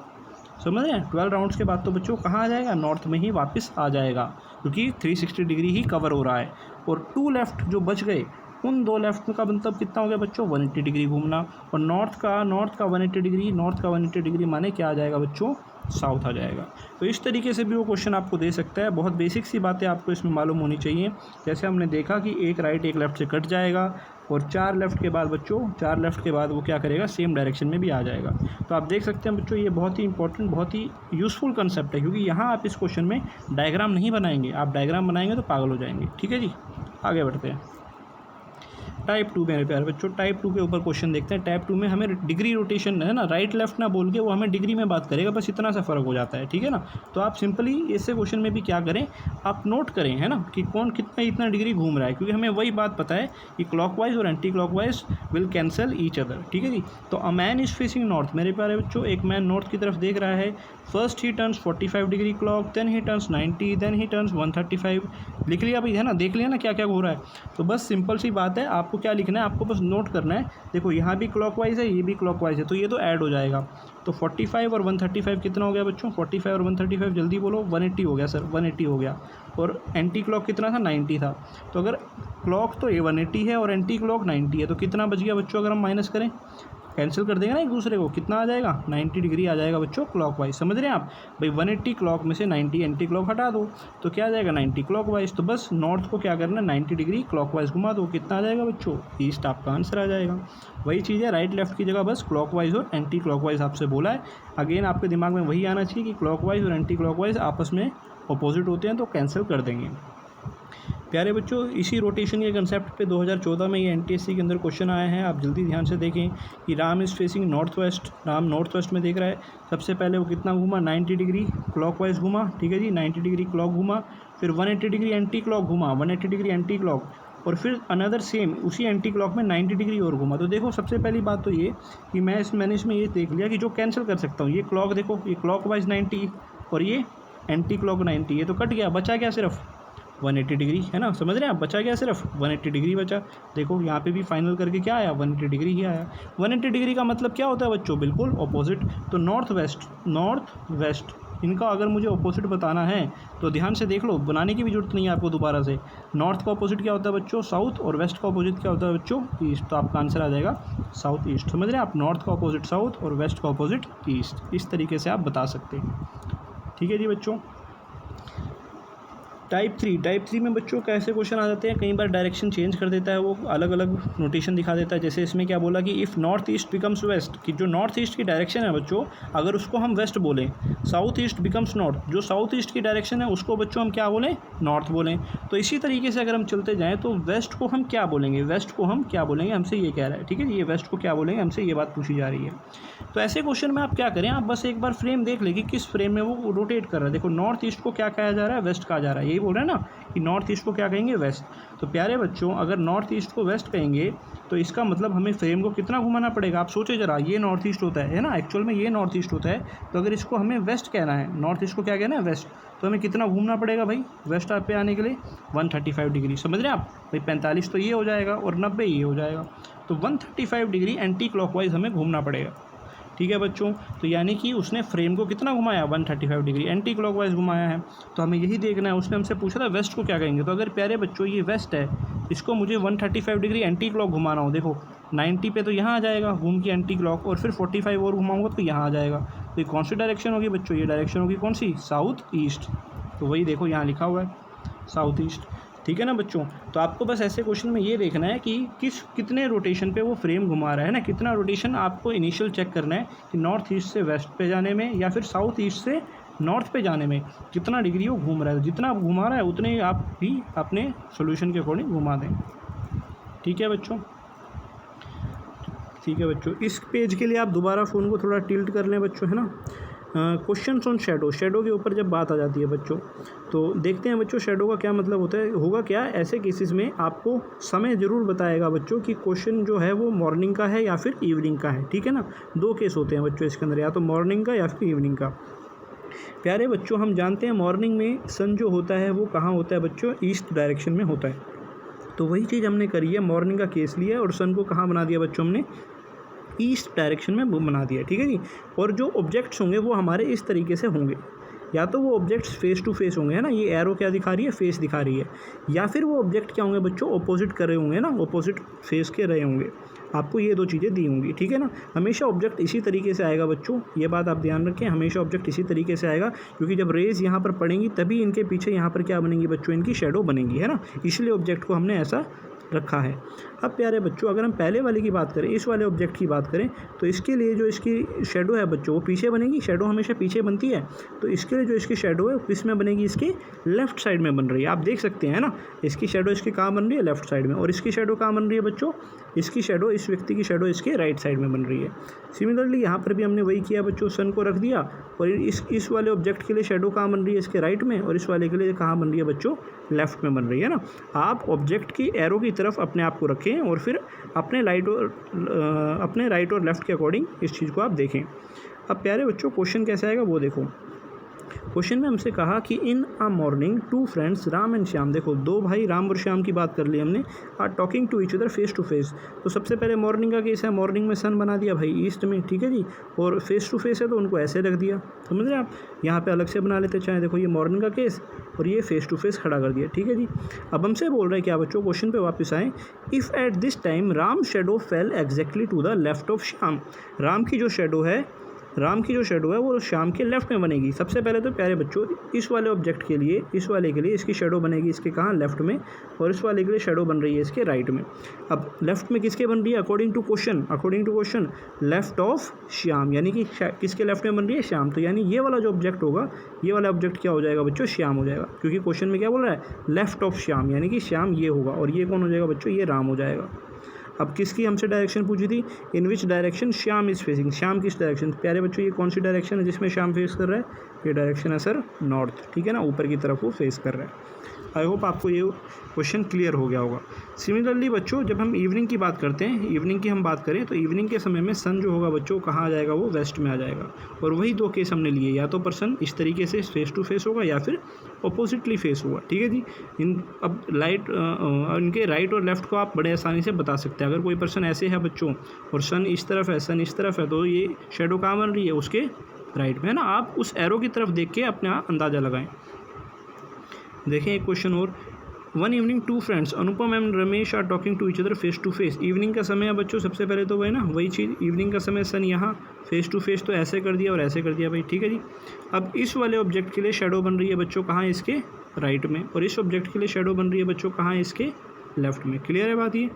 समझ रहे हैं, 12 राउंड्स के बाद तो बच्चों कहाँ आ जाएगा, नॉर्थ में ही वापस आ जाएगा, क्योंकि 360 डिग्री ही कवर हो रहा है। और 2 लेफ़्ट जो बच गए, उन 2 लेफ़्ट का मतलब कितना हो गया बच्चों, 180 डिग्री घूमना। और नॉर्थ का 180 डिग्री माने क्या आ जाएगा बच्चों, साउथ आ जाएगा। तो इस तरीके से भी वो क्वेश्चन आपको दे सकता है। बहुत बेसिक सी बातें आपको इसमें मालूम होनी चाहिए। जैसे हमने देखा कि एक राइट एक लेफ़्ट से कट जाएगा, और 4 लेफ़्ट के बाद बच्चों, 4 लेफ़्ट के बाद वो क्या करेगा, सेम डायरेक्शन में भी आ जाएगा। तो आप देख सकते हैं बच्चों, ये बहुत ही इंपॉर्टेंट, बहुत ही यूज़फुल कंसेप्ट है, क्योंकि यहाँ आप इस क्वेश्चन में डायग्राम नहीं बनाएंगे, आप डायग्राम बनाएंगे तो पागल हो जाएंगे। ठीक है जी, आगे बढ़ते हैं। टाइप 2 मेरे प्यारे बच्चों, टाइप 2 के ऊपर क्वेश्चन देखते हैं। टाइप 2 में हमें डिग्री रोटेशन है ना, राइट लेफ्ट ना बोल के वो हमें डिग्री में बात करेगा, बस इतना सा फ़र्क हो जाता है। ठीक है ना, तो आप सिंपली ऐसे क्वेश्चन में भी क्या करें, आप नोट करें, है ना, कि कौन कितना इतना डिग्री घूम रहा है, क्योंकि हमें वही बात पता है कि क्लॉकवाइज और anti clockwise will cancel each other. ठीक है जी, तो a man is facing north, मेरे प्यारे बच्चों एक मैन नॉर्थ की तरफ देख रहा है। First he turns 45 degree clock, then he turns 90, then he turns 135। लिख लिया भाई, है ना, देख लिया ना क्या क्या हो रहा है। तो बस सिंपल सी बात है, आपको क्या लिखना है, आपको बस नोट करना है। देखो यहाँ भी क्लॉकवाइज है, ये भी क्लॉकवाइज है, तो ये तो ऐड हो जाएगा। तो 45 और 135 कितना हो गया बच्चों, 45 और 135 जल्दी बोलो, 180 हो गया सर, 180 हो गया। और एंटी क्लॉक कितना था, 90 था। तो अगर क्लॉक तो 180 है और एंटी क्लॉक 90 है, तो कितना बच गया बच्चों, अगर हम माइनस करें, कैंसिल कर देंगे ना एक दूसरे को, कितना आ जाएगा, 90 डिग्री आ जाएगा बच्चों क्लॉकवाइज। समझ रहे हैं आप भाई, 180 क्लॉक में से 90 एंटी क्लॉक हटा दो तो क्या आ जाएगा, 90 क्लॉकवाइज। तो बस नॉर्थ को क्या करना है, 90 डिग्री क्लॉकवाइज घुमा दो, कितना आ जाएगा बच्चों, ईस्ट आपका आंसर आ जाएगा। वही चीज़ है, राइट लेफ्ट की जगह बस क्लॉकवाइज और एंटी क्लॉकवाइज आपसे बोला है। अगेन आपके दिमाग में वही आना चाहिए कि क्लॉकवाइज और एंटी क्लॉकवाइज आपस में अपोजिट होते हैं, तो कैंसिल कर देंगे। प्यारे बच्चों, इसी रोटेशन के कंसेप्ट पे 2014 में ये NTSC के अंदर क्वेश्चन आया है। आप जल्दी ध्यान से देखें कि Ram is facing north west, Ram north west में देख रहा है। सबसे पहले वो कितना घूमा, 90 डिग्री क्लॉकवाइज घूमा। ठीक है जी, 90 डिग्री क्लॉक घूमा, फिर 180 डिग्री एंटी क्लॉक घूमा, 180 डिग्री एंटी क्लॉक, और फिर अनदर सेम उसी एंटी क्लॉक में 90 डिग्री और घूमा। तो देखो सबसे पहली बात तो ये कि मैंने इसमें ये देख लिया कि जो कैंसिल कर सकता हूँ, ये क्लॉक देखो, ये क्लॉकवाइज 90 और ये एंटी क्लॉक 90, ये तो कट गया, बचा क्या सिर्फ 180 डिग्री, है ना। समझ रहे हैं आप, बचा गया सिर्फ 180 डिग्री बचा। देखो यहाँ पे भी फाइनल करके क्या आया, 180 डिग्री ही आया। 180 डिग्री का मतलब क्या होता है बच्चों, बिल्कुल ऑपोजिट। तो नॉर्थ वेस्ट इनका अगर मुझे ऑपोजिट बताना है तो ध्यान से देख लो, बनाने की भी जरूरत नहीं है आपको दोबारा से। नॉर्थ का ऑपोजिट क्या होता है बच्चों, साउथ, और वेस्ट का ऑपोजिट क्या होता है बच्चों, ईस्ट। तो आपका आंसर आ जाएगा साउथ ईस्ट। समझ रहे हैं आप, नॉर्थ का ऑपोजिट साउथ और वेस्ट का ऑपोजिट ईस्ट, इस तरीके से आप बता सकते हैं। ठीक है जी बच्चों। टाइप थ्री में बच्चों कैसे क्वेश्चन आ जाते हैं, कई बार डायरेक्शन चेंज कर देता है, वो अलग अलग नोटेशन दिखा देता है। जैसे इसमें क्या बोला कि if north east becomes west, कि जो नॉर्थ ईस्ट की डायरेक्शन है बच्चों, अगर उसको हम वेस्ट बोलें, साउथ ईस्ट बिकम्स नॉर्थ, जो साउथ ईस्ट की डायरेक्शन है उसको बच्चों हम क्या बोलें, नॉर्थ बोलें। तो इसी तरीके से अगर हम चलते जाएँ तो वेस्ट को हम क्या बोलेंगे, वेस्ट को हम क्या बोलेंगे, हमसे ये कह रहा है। ठीक है, ये वेस्ट को क्या बोलेंगे, हमसे ये बात पूछी जा रही है। तो ऐसे क्वेश्चन में आप क्या करें, आप बस एक बार फ्रेम देख लें कि किस फ्रेम में वो रोटेट कर रहा है। देखो नॉर्थ ईस्ट को क्या कहा जा रहा है, वेस्ट कहा जा रहा है, यही बोल रहा है ना कि नॉर्थ ईस्ट को क्या कहेंगे, वेस्ट। तो प्यारे बच्चों अगर नॉर्थ ईस्ट को वेस्ट कहेंगे तो इसका मतलब हमें फ्रेम को कितना घुमाना पड़ेगा, आप सोचे ज़रा, ये नॉर्थ ईस्ट होता है ना, एक्चुअल में ये नॉर्थ ईस्ट होता है। तो अगर इसको हमें वेस्ट कहना है, नॉर्थ ईस्ट को क्या कहना है, वेस्ट, तो हमें कितना घूमना पड़ेगा भाई वेस्ट पे आने के लिए, 135 डिग्री। समझ रहे हैं आप भाई, 45 तो ये हो जाएगा और 90 ये हो जाएगा, तो 135 डिग्री एंटी क्लॉकवाइज हमें घूमना पड़ेगा। ठीक है बच्चों, तो यानी कि उसने फ्रेम को कितना घुमाया, 135 डिग्री एंटी क्लॉकवाइज घुमाया है। तो हमें यही देखना है, उसने हमसे पूछा था वेस्ट को क्या कहेंगे। तो अगर प्यारे बच्चों ये वेस्ट है, इसको मुझे 135 डिग्री एंटी क्लॉक घुमाना हो, देखो 90 पे तो यहाँ आ जाएगा घूम के एंटी क्लॉक, और फिर 45 और घुमाऊंगा तो यहाँ आ जाएगा। तो ये कौन सी डायरेक्शन होगी बच्चों, ये डायरेक्शन होगी कौन सी, साउथ ईस्ट। तो वही देखो यहाँ लिखा हुआ है साउथ ईस्ट। ठीक है ना बच्चों, तो आपको बस ऐसे क्वेश्चन में ये देखना है कि कितने रोटेशन पे वो फ्रेम घुमा रहा है ना, कितना रोटेशन आपको इनिशियल चेक करना है कि नॉर्थ ईस्ट से वेस्ट पे जाने में या फिर साउथ ईस्ट से नॉर्थ पे जाने में कितना डिग्री वो घूम रहा है। जितना आप घुमा रहा है उतने ही आप भी अपने सोल्यूशन के अकॉर्डिंग घुमा दें। ठीक है बच्चों, ठीक है बच्चों, इस पेज के लिए आप दोबारा फ़ोन को थोड़ा टिल्ट कर लें बच्चों, है ना। क्वेश्चंस ऑन शेडो के ऊपर जब बात आ जाती है बच्चों, तो देखते हैं बच्चों शेडो का क्या मतलब होता है, होगा क्या ऐसे केसेस में। आपको समय ज़रूर बताएगा बच्चों कि क्वेश्चन जो है वो मॉर्निंग का है या फिर इवनिंग का है। ठीक है ना, दो केस होते हैं बच्चों इसके अंदर, या तो मॉर्निंग का या फिर इवनिंग का। प्यारे बच्चों हम जानते हैं मॉर्निंग में सन जो होता है वो कहाँ होता है बच्चों, ईस्ट डायरेक्शन में होता है। तो वही चीज़ हमने करी है, मॉर्निंग का केस लिया है और सन को कहाँ बना दिया बच्चों, हमने ईस्ट डायरेक्शन में बना दिया। ठीक है जी, और जो ऑब्जेक्ट्स होंगे वो हमारे इस तरीके से होंगे, या तो वो ऑब्जेक्ट्स फेस टू फेस होंगे, है ना, ये एरो क्या दिखा रही है, फेस दिखा रही है, या फिर वो ऑब्जेक्ट क्या होंगे बच्चों, ऑपोजिट कर रहे होंगे ना, ऑपोजिट फेस के रहे होंगे। आपको ये दो चीज़ें दी होंगी। ठीक है ना, हमेशा ऑब्जेक्ट इसी तरीके से आएगा बच्चों, ये बात आप ध्यान रखें, हमेशा ऑब्जेक्ट इसी तरीके से आएगा, क्योंकि जब रेज यहाँ पर पड़ेंगी तभी इनके पीछे यहाँ पर क्या बनेंगी बच्चों, इनकी शेडो बनेगी, है ना, इसलिए ऑब्जेक्ट को हमने ऐसा रखा है। अब प्यारे बच्चों अगर हम पहले वाले की बात करें, इस वाले ऑब्जेक्ट की बात करें, तो इसके लिए जो इसकी शेडो है बच्चों वो पीछे बनेगी, शेडो हमेशा पीछे बनती है। तो इसके लिए जो इसकी शेडो है किस में बनेगी, इसके लेफ्ट साइड में बन रही है। आप देख सकते हैं ना, इसकी शेडो इसकी कहाँ बन रही है, लेफ्ट साइड में, और इसकी शेडो कहाँ बन रही है बच्चों, इसकी शेडो, इस व्यक्ति की शेडो इसके राइट साइड में बन रही है। सिमिलरली यहाँ पर भी हमने वही किया बच्चों, सन को रख दिया, और इस वाले ऑब्जेक्ट के लिए शेडो कहाँ बन रही है, इसके राइट में, और इस वाले के लिए कहाँ बन रही है बच्चों, लेफ्ट में बन रही है ना। आप ऑब्जेक्ट की एरो की तरफ अपने आप को रखें और फिर अपने राइट और लेफ्ट के अकॉर्डिंग इस चीज़ को आप देखें। अब प्यारे बच्चों क्वेश्चन कैसा आएगा वो देखो। क्वेश्चन में हमसे कहा कि in a morning two friends Ram and Shyam, देखो दो भाई राम और श्याम की बात कर ली हमने, are talking to each other face to face. तो सबसे पहले मॉर्निंग का केस है, मॉर्निंग में सन बना दिया भाई ईस्ट में, ठीक है जी, और फेस टू फेस है तो उनको ऐसे रख दिया, समझ रहे हैं आप, यहाँ पे अलग से बना लेते चाहे, देखो ये मॉर्निंग का केस और ये फेस टू फेस खड़ा कर दिया, ठीक है जी। अब हमसे बोल रहे हैं क्या बच्चों, क्वेश्चन पे वापस आएँ, if at this time Ram shadow fell exactly to the left of Shyam, Ram की जो शेडो है वो श्याम के लेफ्ट में बनेगी। सबसे पहले तो प्यारे बच्चों इस वाले ऑब्जेक्ट के लिए, इस वाले के लिए इसकी शेडो बनेगी इसके कहाँ, लेफ्ट में, और इस वाले के लिए शेडो बन रही है इसके राइट में। अब लेफ्ट में किसके बन रही है, according to question left of Shyam, यानी कि किसके लेफ्ट में बन रही है, श्याम। तो यानी ये वाला जो ऑब्जेक्ट होगा, ये वाला ऑब्जेक्ट क्या हो जाएगा बच्चों, श्याम हो जाएगा, क्योंकि क्वेश्चन में क्या बोल रहा है, लेफ्ट ऑफ श्याम, यानी कि श्याम ये होगा, और ये कौन हो जाएगा बच्चों, ये राम हो जाएगा। अब किसकी हमसे डायरेक्शन पूछी थी, in which direction Shyam is facing, Shyam किस डायरेक्शन, प्यारे बच्चों ये कौन सी डायरेक्शन है जिसमें श्याम फेस कर रहा है, ये डायरेक्शन है सर नॉर्थ, ठीक है ना, ऊपर की तरफ वो फेस कर रहा है। आई होप आपको ये क्वेश्चन क्लियर हो गया होगा। सिमिलरली बच्चों जब हम इवनिंग की बात करते हैं, इवनिंग की हम बात करें तो इवनिंग के समय में सन जो होगा बच्चों कहाँ आ जाएगा, वो वेस्ट में आ जाएगा, और वही दो केस हमने लिए, या तो पर्सन इस तरीके से फेस टू फेस होगा या फिर अपोजिटली फेस होगा, ठीक है जी। अब इनके राइट और लेफ्ट को आप बड़े आसानी से बता सकते हैं। अगर कोई पर्सन ऐसे है बच्चों और सन इस तरफ है, तो ये शेडो कहाँ बन रही है, उसके राइट में, है ना। आप उस एरो की तरफ देख के अपना अंदाज़ा लगाएं। देखें एक क्वेश्चन और, one evening two friends Anupam and Ramesh are talking to each other face to face. Evening का समय है बच्चों, सबसे पहले तो वही ना वही चीज़, इवनिंग का समय सन यहाँ, फेस टू फेस तो ऐसे कर दिया और ऐसे कर दिया भाई, ठीक है जी। अब इस वाले ऑब्जेक्ट के लिए शेडो बन रही है बच्चों कहाँ, इसके राइट में, और इस ऑब्जेक्ट के लिए शेडो बन रही है बच्चों कहाँ, इसके लेफ्ट में। क्लियर है बात ये।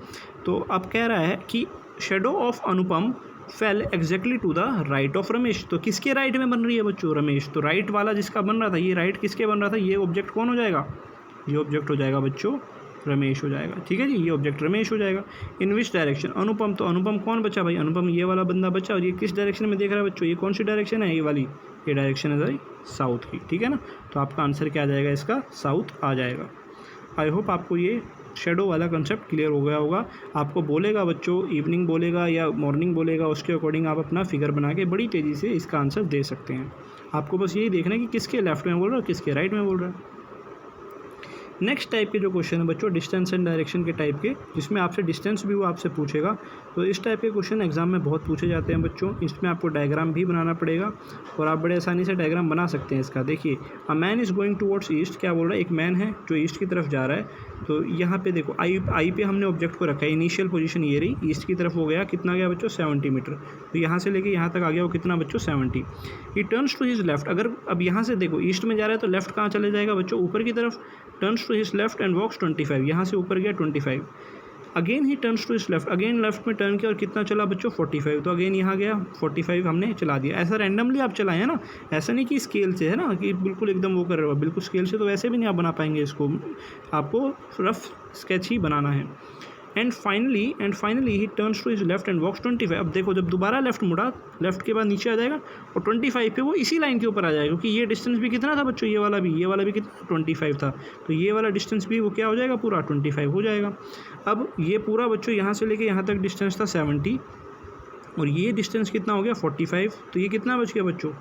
तो अब कह रहा है कि shadow of Anupam fell exactly to the right of Ramesh. तो किसके राइट में बन रही है बच्चों, रमेश। तो राइट वाला जिसका बन रहा था, ये राइट किसके बन रहा था, ये ऑब्जेक्ट कौन हो जाएगा, ये ऑब्जेक्ट हो जाएगा बच्चों रमेश हो जाएगा, ठीक है जी, ये ऑब्जेक्ट रमेश हो जाएगा। इन विच डायरेक्शन अनुपम, तो अनुपम कौन बचा भाई, अनुपम ये वाला बंदा बचा, और ये किस डायरेक्शन में देख रहा है बच्चों, ये कौन सी डायरेक्शन है, ये वाली, ये डायरेक्शन है भाई साउथ की, ठीक है ना। तो आपका आंसर क्या आ जाएगा, इसका साउथ आ जाएगा। आई होप आपको ये शेडो वाला कंसेप्ट क्लियर हो गया होगा। आपको बोलेगा बच्चों, इवनिंग बोलेगा या मॉर्निंग बोलेगा, उसके अकॉर्डिंग आप अपना फिगर बना के बड़ी तेज़ी से इसका आंसर दे सकते हैं। आपको बस यही देखना है कि किसके लेफ्ट में बोल रहा है, किसके राइट में बोल रहा है। नेक्स्ट टाइप के जो क्वेश्चन है बच्चों, डिस्टेंस एंड डायरेक्शन के टाइप के, जिसमें आपसे डिस्टेंस भी वो आपसे पूछेगा। तो इस टाइप के क्वेश्चन एग्जाम में बहुत पूछे जाते हैं बच्चों। इसमें आपको डायग्राम भी बनाना पड़ेगा और आप बड़े आसानी से डायग्राम बना सकते हैं इसका। देखिए, a man is going towards east, क्या बोल रहा है, एक मैन है जो ईस्ट की तरफ जा रहा है। तो यहाँ पे देखो आई पे हमने ऑब्जेक्ट को रखा है, इनिशियल पोजीशन ये रही, ईस्ट की तरफ हो गया, कितना गया बच्चों 70 मीटर। तो यहाँ से लेके यहाँ तक आ गया वो कितना बच्चों 70। He turns to his left, अगर अब यहाँ से देखो ईस्ट में जा रहा है तो लेफ्ट कहाँ चले जाएगा बच्चों, ऊपर की तरफ। Turns to his left and walks 25, यहाँ से ऊपर गया 25। Again he turns to his left, again left में टर्न किया और कितना चला बच्चों 45। तो अगेन यहाँ गया 45 हमने चला दिया। ऐसा रैंडमली आप चलाएं है ना, ऐसा नहीं कि स्केल से है ना, कि बिल्कुल एकदम वो कर रहे हो, बिल्कुल स्केल से तो वैसे भी नहीं आप बना पाएंगे इसको, आपको रफ स्केच ही बनाना है। And finally he turns to his left and walks 25। अब देखो जब दोबारा लेफ्ट मुड़ा, लेफ्ट के बाद नीचे आ जाएगा और 25 पे वो इसी लाइन के ऊपर आ जाएगा, क्योंकि ये डिस्टेंस भी कितना था बच्चों, ये वाला भी कितना 25 था। तो ये वाला डिस्टेंस भी वो क्या हो जाएगा, पूरा 25 हो जाएगा। अब ये पूरा बच्चों यहाँ से लेके यहाँ तक डिस्टेंस था 70 और ये डिस्टेंस कितना हो गया 45। तो ये कितना बच गया बच्चों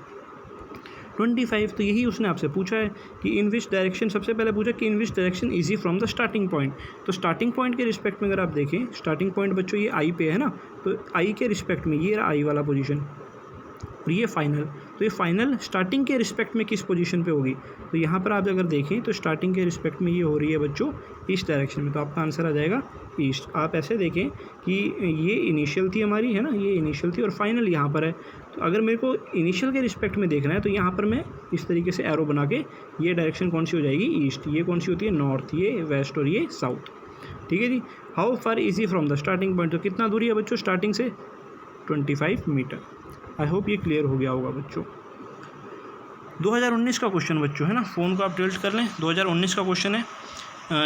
25। तो यही उसने आपसे पूछा है कि इन विच डायरेक्शन, सबसे पहले पूछा कि in which direction is he from the starting point. तो स्टार्टिंग पॉइंट के रिस्पेक्ट में अगर आप देखें, स्टार्टिंग पॉइंट बच्चों ये आई पे है ना, तो आई के रिस्पेक्ट में ये रहा आई वाला पोजीशन और ये फाइनल। तो ये फाइनल स्टार्टिंग के रिस्पेक्ट में किस पोजीशन पे होगी, तो यहाँ पर आप अगर देखें तो स्टार्टिंग के रिस्पेक्ट में ये हो रही है बच्चों ईस्ट डायरेक्शन में। तो आपका आंसर आ जाएगा ईस्ट। आप ऐसे देखें कि ये इनिशियल थी हमारी है ना, ये इनिशियल थी और फाइनल यहाँ पर है। तो अगर मेरे को इनिशियल के रिस्पेक्ट में देखना है तो यहाँ पर मैं इस तरीके से एरो बना के, ये डायरेक्शन कौन सी हो जाएगी ईस्ट, ये कौन सी होती है नॉर्थ, ये वेस्ट और ये साउथ, ठीक है जी। How far is he from the starting point, तो कितना दूरी है बच्चों स्टार्टिंग से 25 मीटर। आई होप ये क्लियर हो गया होगा बच्चों। 2019 का क्वेश्चन बच्चों है ना, फ़ोन को आप टिल्ट कर लें, 2019 का क्वेश्चन है,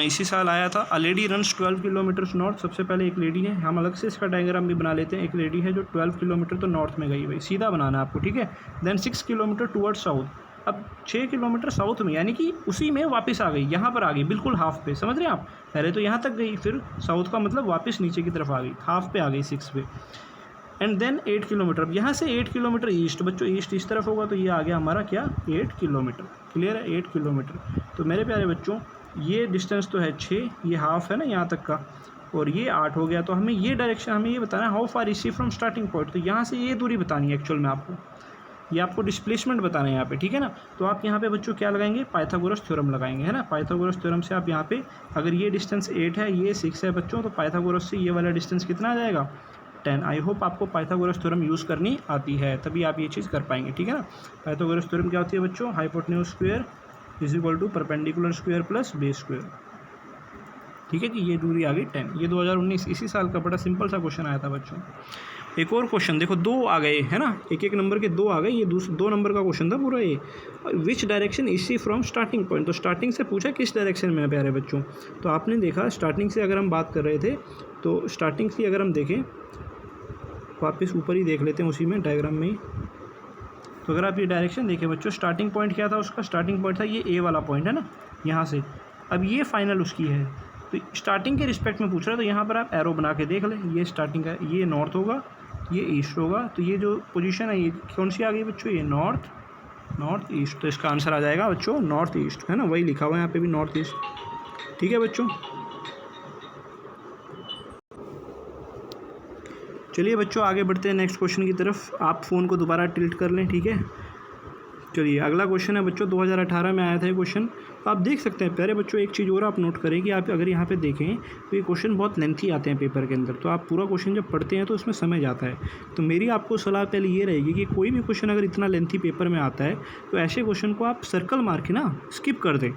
इसी साल आया था। A lady runs 12 kilometres north. सबसे पहले एक लेडी है, हम अलग से इसका डायग्राम भी बना लेते हैं। एक लेडी है जो 12 किलोमीटर तो नॉर्थ में गई, भाई सीधा बनाना है आपको, ठीक है। देन 6 किलोमीटर टूवर्ड्स साउथ, अब 6 किलोमीटर साउथ में, यानी कि उसी में वापस आ गई, यहाँ पर आ गई बिल्कुल हाफ पे, समझ रहे हैं आप। पहले तो यहाँ तक गई, फिर साउथ का मतलब वापस नीचे की तरफ आ गई, हाफ पे आ गई 6 पे। एंड देन 8 किलोमीटर, अब यहाँ से 8 किलोमीटर ईस्ट बच्चों, ईस्ट इस तरफ होगा तो ये आ गया हमारा क्या 8 किलोमीटर। क्लियर है, 8 किलोमीटर। तो मेरे प्यारे बच्चों ये डिस्टेंस तो है 6, ये हाफ है ना यहाँ तक का, और ये 8 हो गया। तो हमें ये डायरेक्शन, हमें ये बताना है how far is she from starting point. तो यहाँ से ये दूरी बतानी है एक्चुअल में आपको, ये आपको डिस्प्लेसमेंट बताना है यहाँ पे, ठीक है ना। तो आप यहाँ पे बच्चों क्या लगाएंगे, पाइथागोरस थ्योरम लगाएंगे, है ना। पाइथागोरस थ्योरम से आप यहाँ पे, अगर ये डिस्टेंस 8 है, ये 6 है बच्चों, तो पाइथागोरस से ये वाला डिस्टेंस कितना आ जाएगा 10। आई होप आपको पाइथागोरस थ्योरम यूज़ करनी आती है, तभी आप ये चीज़ कर पाएंगे, ठीक है ना। पाइथागोरस थ्योरम क्या होती है बच्चों, hypotenuse square is equal to perpendicular square plus base square, ठीक है कि ये दूरी आ गई 10। ये 2019 इसी साल का बड़ा सिंपल सा क्वेश्चन आया था बच्चों। एक और क्वेश्चन देखो, 2 आ गए है ना, एक नंबर के 2 आ गए। ये 2 नंबर का क्वेश्चन था पूरा ये। Which direction is C from starting point, तो स्टार्टिंग से पूछा किस डायरेक्शन में है प्यारे बच्चों। तो आपने देखा स्टार्टिंग से अगर हम बात कर रहे थे, तो स्टार्टिंग से अगर हम देखें, वापस ऊपर ही देख लेते हैं उसी में डायग्राम में ही। तो अगर आप ये डायरेक्शन देखें बच्चों, स्टार्टिंग पॉइंट क्या था उसका, स्टार्टिंग पॉइंट था ये ए वाला पॉइंट है ना, यहाँ से। अब ये फाइनल उसकी है, तो स्टार्टिंग के रिस्पेक्ट में पूछ रहा है, तो यहाँ पर आप एरो बना के देख लें। ये स्टार्टिंग का, ये नॉर्थ होगा, ये ईस्ट होगा। तो ये जो पोजीशन है ये कौन सी आ गई बच्चों, ये नॉर्थ ईस्ट। तो इसका आंसर आ जाएगा बच्चों नॉर्थ ईस्ट, है ना, वही लिखा हुआ है यहाँ पे भी नॉर्थ ईस्ट, ठीक है बच्चों। चलिए बच्चों आगे बढ़ते हैं नेक्स्ट क्वेश्चन की तरफ। आप फ़ोन को दोबारा टिल्ट कर लें, ठीक है। चलिए अगला क्वेश्चन है बच्चों, 2018 में आया था ये क्वेश्चन। तो आप देख सकते हैं प्यारे बच्चों, एक चीज़ और आप नोट करें कि आप अगर यहाँ पे देखें तो ये क्वेश्चन बहुत लेंथी आते हैं पेपर के अंदर, तो आप पूरा क्वेश्चन जब पढ़ते हैं तो उसमें समझ आता है। तो मेरी आपको सलाह पहले ये रहेगी कि कोई भी क्वेश्चन अगर इतना लेंथी पेपर में आता है तो ऐसे क्वेश्चन को आप सर्कल मार के ना स्किप कर दें,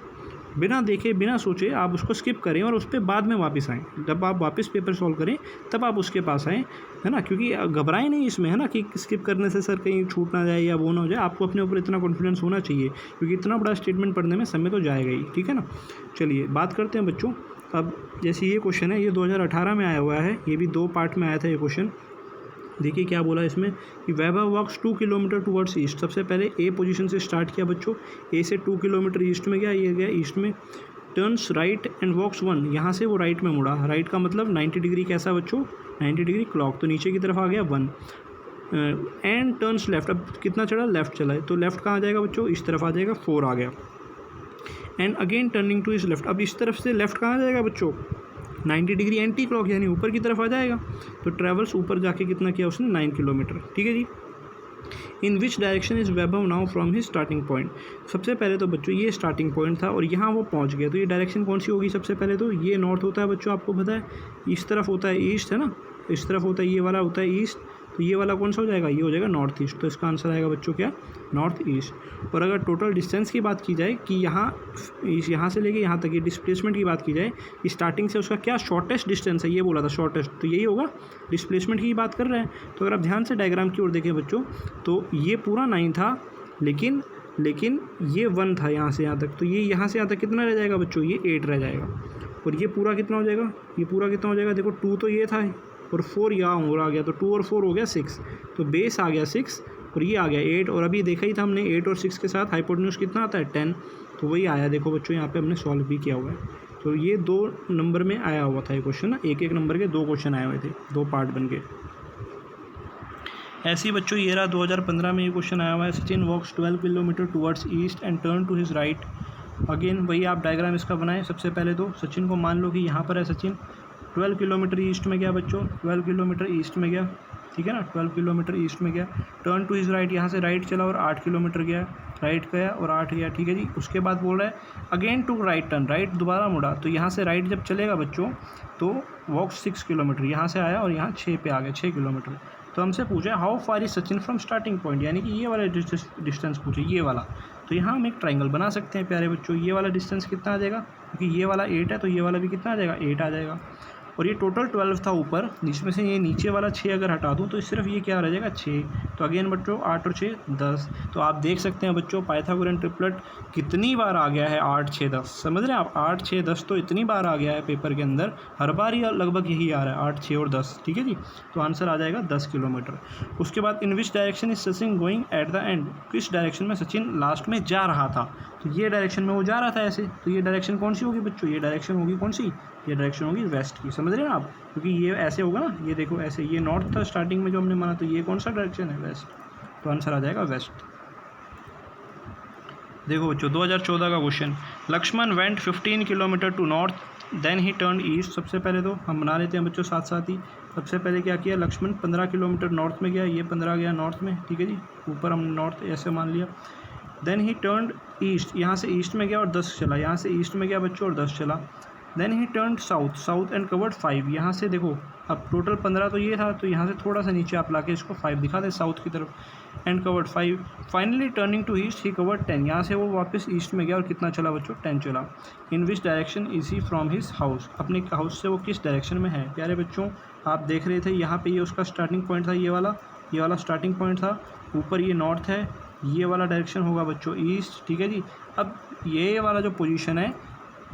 बिना देखे बिना सोचे आप उसको स्किप करें और उस पर बाद में वापस आएँ। जब आप वापस पेपर सॉल्व करें तब आप उसके पास आएँ, है ना, क्योंकि घबराएं नहीं इसमें, है ना, कि स्किप करने से सर कहीं छूट ना जाए या वो ना हो जाए। आपको अपने ऊपर इतना कॉन्फिडेंस होना चाहिए, क्योंकि इतना बड़ा स्टेटमेंट पढ़ने में समय तो जाएगा ही, ठीक है ना। चलिए बात करते हैं बच्चों। अब जैसे ये क्वेश्चन है, ये 2018 में आया हुआ है, ये भी 2 पार्ट में आया था ये क्वेश्चन। देखिए क्या बोला इसमें कि वैभव वॉक्स 2 किलोमीटर टुवर्ड्स ईस्ट। सबसे पहले ए पोजीशन से स्टार्ट किया बच्चों, ए से 2 किलोमीटर ईस्ट में गया, ये गया ईस्ट में। टर्न्स राइट एंड वॉक्स 1, यहाँ से वो राइट में मुड़ा। राइट का मतलब 90 डिग्री कैसा बच्चों, 90 डिग्री क्लॉक, तो नीचे की तरफ आ गया 1। एंड टर्न्स लेफ्ट, अब कितना चढ़ा, लेफ्ट चला है, तो लेफ्ट कहाँ आ जाएगा बच्चों, इस तरफ आ जाएगा, 4 आ गया। एंड अगेन टर्निंग टू इस लेफ्ट, अब इस तरफ से लेफ्ट कहाँ आ जाएगा बच्चों, 90 डिग्री एंटी क्लॉक, यानी ऊपर की तरफ आ जाएगा। तो ट्रेवल्स ऊपर जाके कितना किया उसने, 9 किलोमीटर, ठीक है जी। In which direction is Vaibhav now from his starting point. सबसे पहले तो बच्चों ये स्टार्टिंग पॉइंट था और यहाँ वो पहुँच गया, तो ये डायरेक्शन कौन सी होगी, सबसे पहले तो ये नॉर्थ होता है बच्चों, आपको पता है। इस तरफ होता है ईस्ट, है ना, इस तरफ होता है, ये वाला होता है ईस्ट, तो ये वाला कौन सा हो जाएगा, ये हो जाएगा नॉर्थ ईस्ट। तो इसका आंसर आएगा बच्चों क्या, नॉर्थ ईस्ट। और अगर टोटल डिस्टेंस की बात की जाए कि यहाँ से लेके यहाँ तक ये डिस्प्लेसमेंट की बात की जाए, स्टार्टिंग से उसका क्या शॉर्टेस्ट डिस्टेंस है, ये बोला था शॉर्टेस्ट, तो यही होगा, डिस्प्लेसमेंट की बात कर रहे हैं। तो अगर आप ध्यान से डायग्राम की ओर देखें बच्चों, तो ये पूरा 9 था, लेकिन ये 1 था यहाँ से यहाँ तक, तो ये यहाँ से यहाँ तक कितना रह जाएगा बच्चों, ये 8 रह जाएगा। और ये पूरा कितना हो जाएगा, ये पूरा कितना हो जाएगा, देखो 2 तो ये था और 4 यहाँ और आ गया, तो 2 और 4 हो गया 6, तो बेस आ गया 6 और ये आ गया 8। और अभी देखा ही था हमने 8 और 6 के साथ हाइपोटेन्यूज कितना आता है, 10, तो वही आया। देखो बच्चों यहाँ पे हमने सॉल्व भी किया हुआ है। तो ये 2 नंबर में आया हुआ था ये क्वेश्चन ना, एक नंबर के 2 क्वेश्चन आए हुए थे, 2 पार्ट बन के। ऐसे ही बच्चों ये रहा 2015 में ये क्वेश्चन आया हुआ है, Sachin walks 12 kilometre towards east and turn to his right. Again वही आप डायग्राम इसका बनाएं। सबसे पहले तो सचिन को मान लो कि यहाँ पर है सचिन, 12 किलोमीटर ईस्ट में गया बच्चों, 12 किलोमीटर ईस्ट में गया, ठीक है ना, 12 किलोमीटर ईस्ट में गया। टर्न टू हिज राइट, यहाँ से राइट चला और 8 किलोमीटर गया, राइट गया और 8 गया, ठीक है जी। उसके बाद बोल रहा है again to right turn, right दोबारा मुड़ा, तो यहाँ से राइट जब चलेगा बच्चों तो वॉक 6 किलोमीटर, यहाँ से आया और यहाँ 6 पे आ गया, 6 किलोमीटर। तो हमसे पूछा how far is Sachin from starting point, यानी कि ये वाला डिस्टेंस पूछे, ये वाला। तो यहाँ हम एक ट्राइंगल बना सकते हैं प्यारे बच्चों। ये वाला डिस्टेंस कितना आ जाएगा, क्योंकि ये वाला 8 है तो ये वाला भी कितना आ जाएगा, 8 आ जाएगा। और ये टोटल 12 था ऊपर, जिसमें से ये नीचे वाला 6 अगर हटा दूँ तो सिर्फ ये क्या रह जाएगा, 6। तो अगेन बच्चों 8 और 6 10। तो आप देख सकते हैं बच्चों पाइथागोरन ट्रिपलेट कितनी बार आ गया है, 8 6 10, समझ रहे हैं आप, 8 6 10 तो इतनी बार आ गया है पेपर के अंदर, हर बार ही लगभग यही आ रहा है, 8 6 और 10, ठीक है जी। तो आंसर आ जाएगा 10 किलोमीटर। उसके बाद in which direction is Sachin going at the end, किस डायरेक्शन में सचिन लास्ट में जा रहा था। तो ये डायरेक्शन में वो जा रहा था ऐसे, तो ये डायरेक्शन कौन सी होगी बच्चों, ये डायरेक्शन होगी कौन सी, ये डायरेक्शन होगी वेस्ट की, समझ रहे हैं आप, क्योंकि ये ऐसे होगा ना, ये देखो ऐसे, ये नॉर्थ था स्टार्टिंग में जो हमने माना, तो ये कौन सा डायरेक्शन है, वेस्ट। तो आंसर आ जाएगा वेस्ट। देखो बच्चों 2014 का question, Lakshman went 15 kilometre to north then he turn east. सबसे पहले तो हम बना लेते हैं बच्चों साथ साथ ही। सबसे पहले क्या किया, लक्ष्मण 15 किलोमीटर नॉर्थ में गया, ये 15 गया नॉर्थ में, ठीक है जी, ऊपर हमने नॉर्थ ऐसे मान लिया। देन ही टर्न ईस्ट, यहाँ से ईस्ट में गया और 10 चला, यहाँ से ईस्ट में गया बच्चों और 10 चला। Then he turn south and covered 5, यहाँ से देखो अब टोटल 15 तो ये था, तो यहाँ से थोड़ा सा नीचे आप लाके इसको 5 दिखा दें साउथ की तरफ, and covered 5। Finally turning to east he covered 10, यहाँ से वो वापस ईस्ट में गया और कितना चला बच्चों, 10 चला। In which direction is he from his house, अपने हाउस से वो किस डायरेक्शन में है। प्यारे बच्चों आप देख रहे थे यहाँ पे ये उसका स्टार्टिंग पॉइंट था, ये वाला स्टार्टिंग पॉइंट था, ऊपर ये नॉर्थ है, ये वाला डायरेक्शन होगा बच्चों ईस्ट, ठीक है जी। अब ये वाला जो पोजीशन है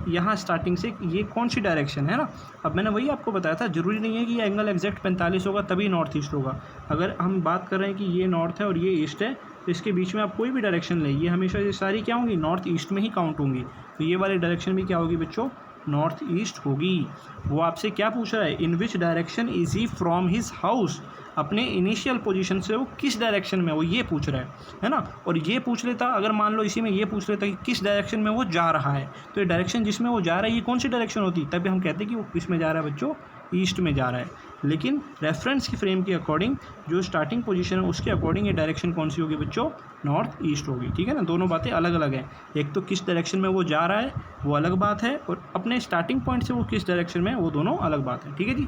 यहाँ स्टार्टिंग से, ये कौन सी डायरेक्शन है ना, अब मैंने वही आपको बताया था, ज़रूरी नहीं है कि ये एंगल एग्जैक्ट 45 होगा तभी नॉर्थ ईस्ट होगा। अगर हम बात कर रहे हैं कि ये नॉर्थ है और ये ईस्ट है, तो इसके बीच में आप कोई भी डायरेक्शन लें, ये हमेशा ये सारी क्या होंगी, नॉर्थ ईस्ट में ही काउंट होंगी। तो ये वाली डायरेक्शन भी क्या होगी बच्चों, नॉर्थ ईस्ट होगी। वो आपसे क्या पूछ रहा है, in which direction is he from his house, अपने इनिशियल पोजीशन से वो किस डायरेक्शन में, वो ये पूछ रहा है ना। और ये पूछ लेता, अगर मान लो इसी में ये पूछ लेता कि किस डायरेक्शन में वो जा रहा है, तो ये डायरेक्शन जिसमें वो जा रहा है ये कौन सी डायरेक्शन होती, तभी हम कहते हैं कि वो किस में जा रहा है बच्चों, ईस्ट में जा रहा है। लेकिन रेफरेंस की फ्रेम के अकॉर्डिंग जो स्टार्टिंग पोजीशन है उसके अकॉर्डिंग ये डायरेक्शन कौन सी होगी बच्चों, नॉर्थ ईस्ट होगी। ठीक है ना, दोनों बातें अलग अलग हैं। एक तो किस डायरेक्शन में वो जा रहा है वो अलग बात है, और अपने स्टार्टिंग पॉइंट से वो किस डायरेक्शन में है वो दोनों अलग बात है। ठीक है जी।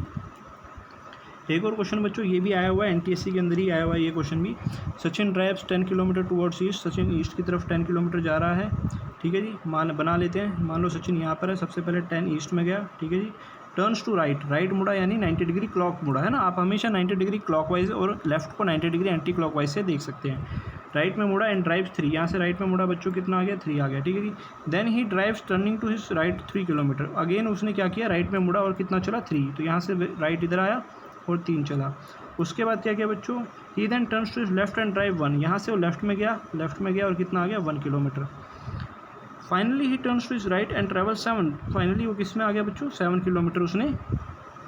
एक और क्वेश्चन बच्चों ये भी आया हुआ है, एनटीएससी के अंदर ही आया हुआ है ये क्वेश्चन भी। Sachin drives 10 kilometre towards east, Sachin east की तरफ 10 किलोमीटर जा रहा है। ठीक है जी, बना लेते हैं। मान लो सचिन यहाँ पर है, सबसे पहले 10 ईस्ट में गया। ठीक है जी, टर्न्स टू राइट, राइट मुड़ा यानी 90 डिग्री क्लॉक मुड़ा है ना, आप हमेशा 90 डिग्री क्लॉकवाइज और लेफ्ट को 90 डिग्री एंटी क्लॉकवाइज से देख सकते हैं। राइट में मुड़ा एंड ड्राइव्स 3, यहाँ से राइट में मुड़ा बच्चों, कितना आ गया 3 आ गया। ठीक है जी, then he drives turning to his right 3 kilometre, again उसने क्या किया, राइट में मुड़ा और कितना चला 3, तो यहाँ से राइट इधर आया और 3 चला। उसके बाद क्या किया बच्चों, he then turns to his left and drive 1, यहाँ से वो लेफ्ट में गया और कितना आ गया 1 kilometre. Finally he turns to his right and travel 7, finally वो किस में आ गया बच्चों, 7 किलोमीटर उसने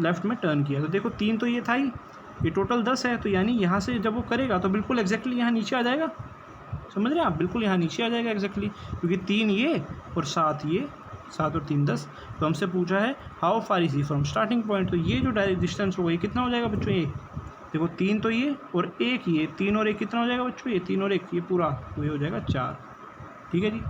लेफ्ट में टर्न किया। तो देखो 3 तो ये था ही, ये टोटल 10 है, तो यानी यहाँ से जब वो करेगा तो बिल्कुल एग्जैक्टली यहाँ नीचे आ जाएगा। समझ रहे हैं आप, बिल्कुल यहाँ नीचे आ जाएगा एग्जैक्टली, क्योंकि 3 ये और 7 ये, 7 और 3 10। तो हमसे पूछा है how far is he from starting point, तो ये जो डायरेक्ट डिस्टेंस होगा ये कितना हो जाएगा बच्चों, ये देखो 3 तो ये और 1 ये, 3 और 1 कितना हो जाएगा बच्चों, ये 3 और 1 ये पूरा, तो ये हो जाएगा 4। ठीक है जी।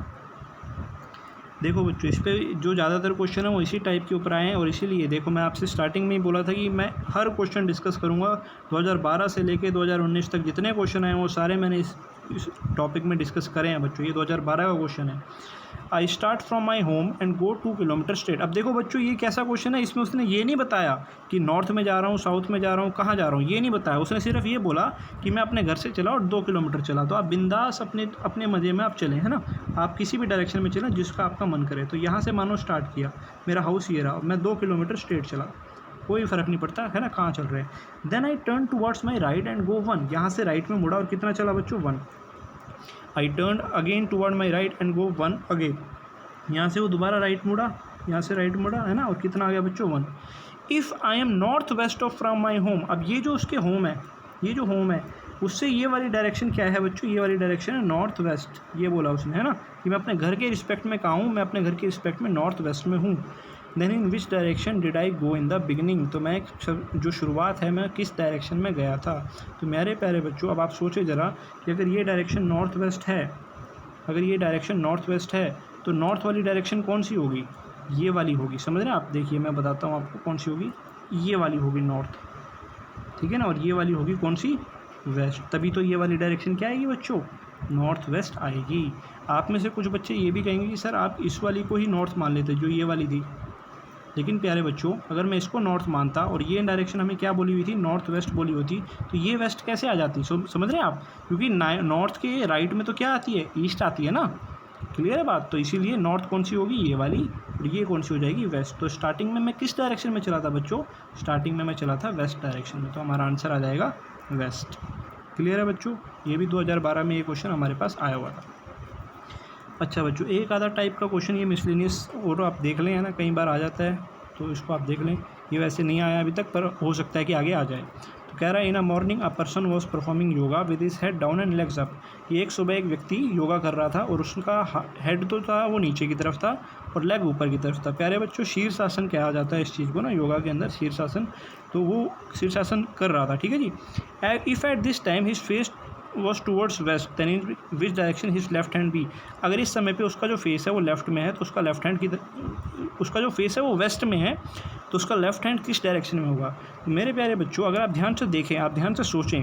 देखो बच्चों इस पर जो ज़्यादातर क्वेश्चन है वो इसी टाइप के ऊपर आए हैं, और इसीलिए देखो मैं आपसे स्टार्टिंग में ही बोला था कि मैं हर क्वेश्चन डिस्कस करूँगा। 2012 से लेके 2019 तक जितने क्वेश्चन आए हैं वो सारे मैंने इस टॉपिक में डिस्कस करे हैं बच्चों। ये 2012 का क्वेश्चन है। I start from my home and go 2 kilometre straight. अब देखो बच्चों ये कैसा क्वेश्चन है, इसमें उसने ये नहीं बताया कि नॉर्थ में जा रहा हूँ, साउथ में जा रहा हूँ, कहाँ जा रहा हूँ, ये नहीं बताया। उसने सिर्फ ये बोला कि मैं अपने घर से चला और 2 किलोमीटर चला। तो आप बिंदास अपने मज़े में आप चलें, है ना, आप किसी भी डायरेक्शन में चलें जिसका आपका मन करे। तो यहाँ से मानो स्टार्ट किया, मेरा हाउस ये रहा, मैं 2 किलोमीटर स्ट्रेट चला, कोई फ़र्क नहीं पड़ता है ना कहाँ चल रहे हैं। Then I turn towards my right and go 1, यहाँ से राइट में मुड़ा और कितना चला बच्चों 1। I turn again toward my right and go 1 again, यहाँ से वो दोबारा राइट मुड़ा, यहाँ से राइट मुड़ा है ना, और कितना आ गया बच्चों 1। If I am north west of from my home, अब ये जो उसके होम है, ये जो होम है उससे ये वाली डायरेक्शन क्या है बच्चों, ये वाली डायरेक्शन है नॉर्थ वेस्ट, ये बोला उसने है ना, कि मैं अपने घर के रिस्पेक्ट में कहाँ हूँ, मैं अपने घर के रिस्पेक्ट में नॉर्थ वेस्ट में हूँ। Then in which direction did I go in the beginning, तो मैं जो शुरुआत है मैं किस डायरेक्शन में गया था। तो मेरे प्यारे बच्चों अब आप सोचें ज़रा कि अगर ये डायरेक्शन नॉर्थ वेस्ट है, अगर ये डायरेक्शन नॉर्थ वेस्ट है तो नॉर्थ वाली डायरेक्शन कौन सी होगी, ये वाली होगी। समझ रहे हैं आप, देखिए मैं बताता हूँ आपको कौन सी होगी, ये वाली होगी नॉर्थ, ठीक है ना, और ये वाली होगी कौन सी, वेस्ट। तभी तो ये वाली डायरेक्शन क्या आएगी बच्चों, नॉर्थ वेस्ट आएगी। आप में से कुछ बच्चे ये भी कहेंगे कि सर आप इस वाली को ही नॉर्थ मान लेते जो ये वाली थी, लेकिन प्यारे बच्चों अगर मैं इसको नॉर्थ मानता और ये डायरेक्शन हमें क्या बोली हुई थी, नॉर्थ वेस्ट बोली हुई थी, तो ये वेस्ट कैसे आ जाती, समझ रहे हैं आप, क्योंकि नॉर्थ के राइट में तो क्या आती है, ईस्ट आती है ना, क्लियर है बात। तो इसीलिए नॉर्थ कौन सी होगी, ये वाली, और ये कौन सी हो जाएगी, वेस्ट। तो स्टार्टिंग में मैं किस डायरेक्शन में चला था बच्चों, स्टार्टिंग में मैं चला था वेस्ट डायरेक्शन में, तो हमारा आंसर आ जाएगा वेस्ट। क्लियर है बच्चों, ये भी 2012 में ये क्वेश्चन हमारे पास आया हुआ था। अच्छा बच्चों एक आधा टाइप का क्वेश्चन ये मिसलेनियस और आप देख लें, है ना, कई बार आ जाता है, तो इसको आप देख लें। ये वैसे नहीं आया अभी तक, पर हो सकता है कि आगे आ जाए। तो कह रहा है in a morning a person was performing yoga with his head down and legs up. ये एक सुबह एक व्यक्ति योगा कर रहा था और उसका हेड तो था वो नीचे की तरफ था और लेग ऊपर की तरफ था। प्यारे बच्चों शीर्षासन कहा जाता है इस चीज़ को ना, योगा के अंदर शीर्षासन, तो वो शीर्षासन कर रहा था, ठीक है जी। If at this time his face was towards west then in which direction his left hand be. अगर इस समय पे उसका जो फेस है वो लेफ्ट में है तो उसका लेफ्ट हैंड की उसका जो फेस है वो वेस्ट में है तो उसका लेफ्ट हैंड किस डायरेक्शन में होगा। तो मेरे प्यारे बच्चों अगर आप ध्यान से देखें, आप ध्यान से सोचें,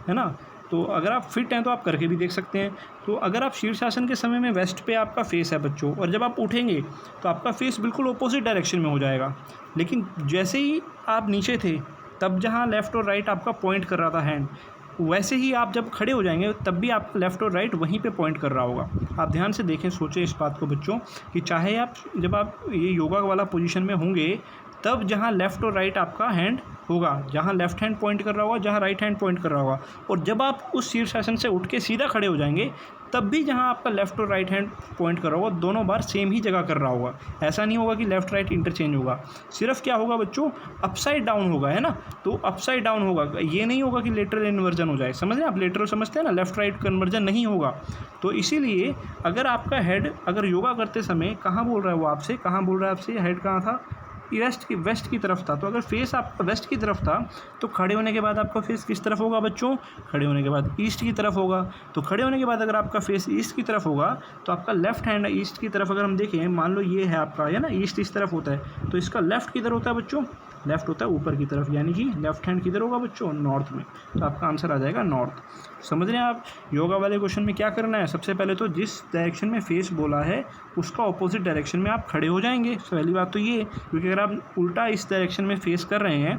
है ना, तो अगर आप फिट हैं तो आप करके भी देख सकते हैं। तो अगर आप शीर्षासन के समय में वेस्ट पे आपका फेस है बच्चों, और जब आप उठेंगे तो आपका फेस बिल्कुल अपोजिट डायरेक्शन में हो जाएगा। लेकिन जैसे ही आप नीचे थे तब जहाँ लेफ़्ट और राइट आपका पॉइंट कर रहा था हैंड, वैसे ही आप जब खड़े हो जाएंगे तब भी आपका लेफ़्ट और राइट वहीं पे पॉइंट कर रहा होगा। आप ध्यान से देखें, सोचें इस बात को बच्चों कि चाहे आप जब आप ये योगा वाला पोजीशन में होंगे तब जहाँ लेफ़्ट और राइट आपका हैंड होगा, जहाँ लेफ़्ट हैंड पॉइंट कर रहा होगा, जहाँ राइट हैंड पॉइंट कर रहा होगा, और जब आप उस शीर्षासन से उठ के सीधा खड़े हो जाएंगे तब भी जहाँ आपका लेफ़्ट और राइट हैंड पॉइंट कर रहा होगा दोनों बार सेम ही जगह कर रहा होगा। ऐसा नहीं होगा कि लेफ़्ट राइट इंटरचेंज होगा, सिर्फ क्या होगा बच्चों, अपसाइड डाउन होगा, है ना। तो अपसाइड डाउन होगा, ये नहीं होगा कि लेटरल इन्वर्जन हो जाए। समझ रहे हैं आप, लेटरल समझते हैं ना, लेफ़्ट राइट कन्वर्जन नहीं होगा। तो इसीलिए अगर आपका हेड अगर योगा करते समय कहाँ बोल रहा है वो आपसे, कहाँ बोल रहा है आपसे, हेड कहाँ था, वेस्ट की तरफ था। तो अगर फेस आपका वेस्ट की तरफ था तो खड़े होने के बाद आपका फेस किस तरफ होगा बच्चों? खड़े होने के बाद ईस्ट की तरफ होगा। तो खड़े होने के बाद अगर आपका फेस ईस्ट की तरफ होगा तो आपका लेफ्ट हैंड ईस्ट की तरफ, अगर हम देखें, मान लो ये है आपका, है ना, ईस्ट इस तरफ होता है, तो इसका लेफ्ट किधर होता है बच्चों? लेफ्ट होता है ऊपर की तरफ, यानी कि लेफ्ट हैंड किधर होगा बच्चों? नॉर्थ में। तो आपका आंसर आ जाएगा नॉर्थ। समझ रहे हैं आप? योगा वाले क्वेश्चन में क्या करना है, सबसे पहले तो जिस डायरेक्शन में फेस बोला है उसका ऑपोजिट डायरेक्शन में आप खड़े हो जाएंगे। पहली बात तो ये, क्योंकि अगर आप उल्टा इस डायरेक्शन में फेस कर रहे हैं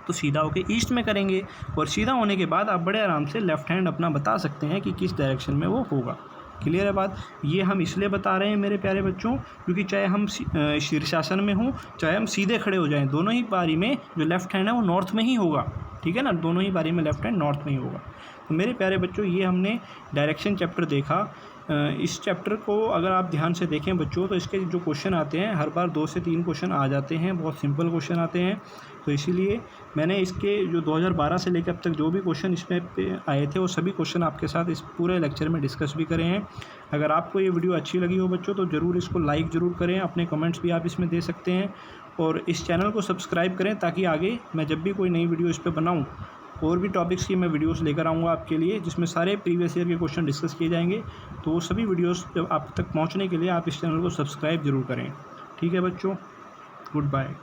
तो सीधा होके ईस्ट में करेंगे, और सीधा होने के बाद आप बड़े आराम से लेफ्ट हैंड अपना बता सकते हैं कि किस डायरेक्शन में वो होगा। क्लियर है बात? ये हम इसलिए बता रहे हैं मेरे प्यारे बच्चों, क्योंकि चाहे हम शीर्षासन में हों, चाहे हम सीधे खड़े हो जाएं, दोनों ही बारी में जो लेफ़्ट हैंड है वो नॉर्थ में ही होगा। ठीक है ना, दोनों ही बारी में लेफ़्ट हैंड नॉर्थ में ही होगा। तो मेरे प्यारे बच्चों, ये हमने डायरेक्शन चैप्टर देखा। इस चैप्टर को अगर आप ध्यान से देखें बच्चों, तो इसके जो क्वेश्चन आते हैं हर बार 2 से 3 क्वेश्चन आ जाते हैं, बहुत सिंपल क्वेश्चन आते हैं। तो इसीलिए मैंने इसके जो 2012 से लेकर अब तक जो भी क्वेश्चन इसमें पे आए थे वो सभी क्वेश्चन आपके साथ इस पूरे लेक्चर में डिस्कस भी करे हैं। अगर आपको ये वीडियो अच्छी लगी हो बच्चों तो ज़रूर इसको लाइक ज़रूर करें, अपने कमेंट्स भी आप इसमें दे सकते हैं, और इस चैनल को सब्सक्राइब करें ताकि आगे मैं जब भी कोई नई वीडियो इस पर बनाऊँ, और भी टॉपिक्स की मैं वीडियोस लेकर आऊँगा आपके लिए, जिसमें सारे प्रीवियस ईयर के क्वेश्चन डिस्कस किए जाएंगे। तो वो सभी वीडियोस जब आप तक पहुँचने के लिए आप इस चैनल को सब्सक्राइब ज़रूर करें। ठीक है बच्चों, गुड बाय।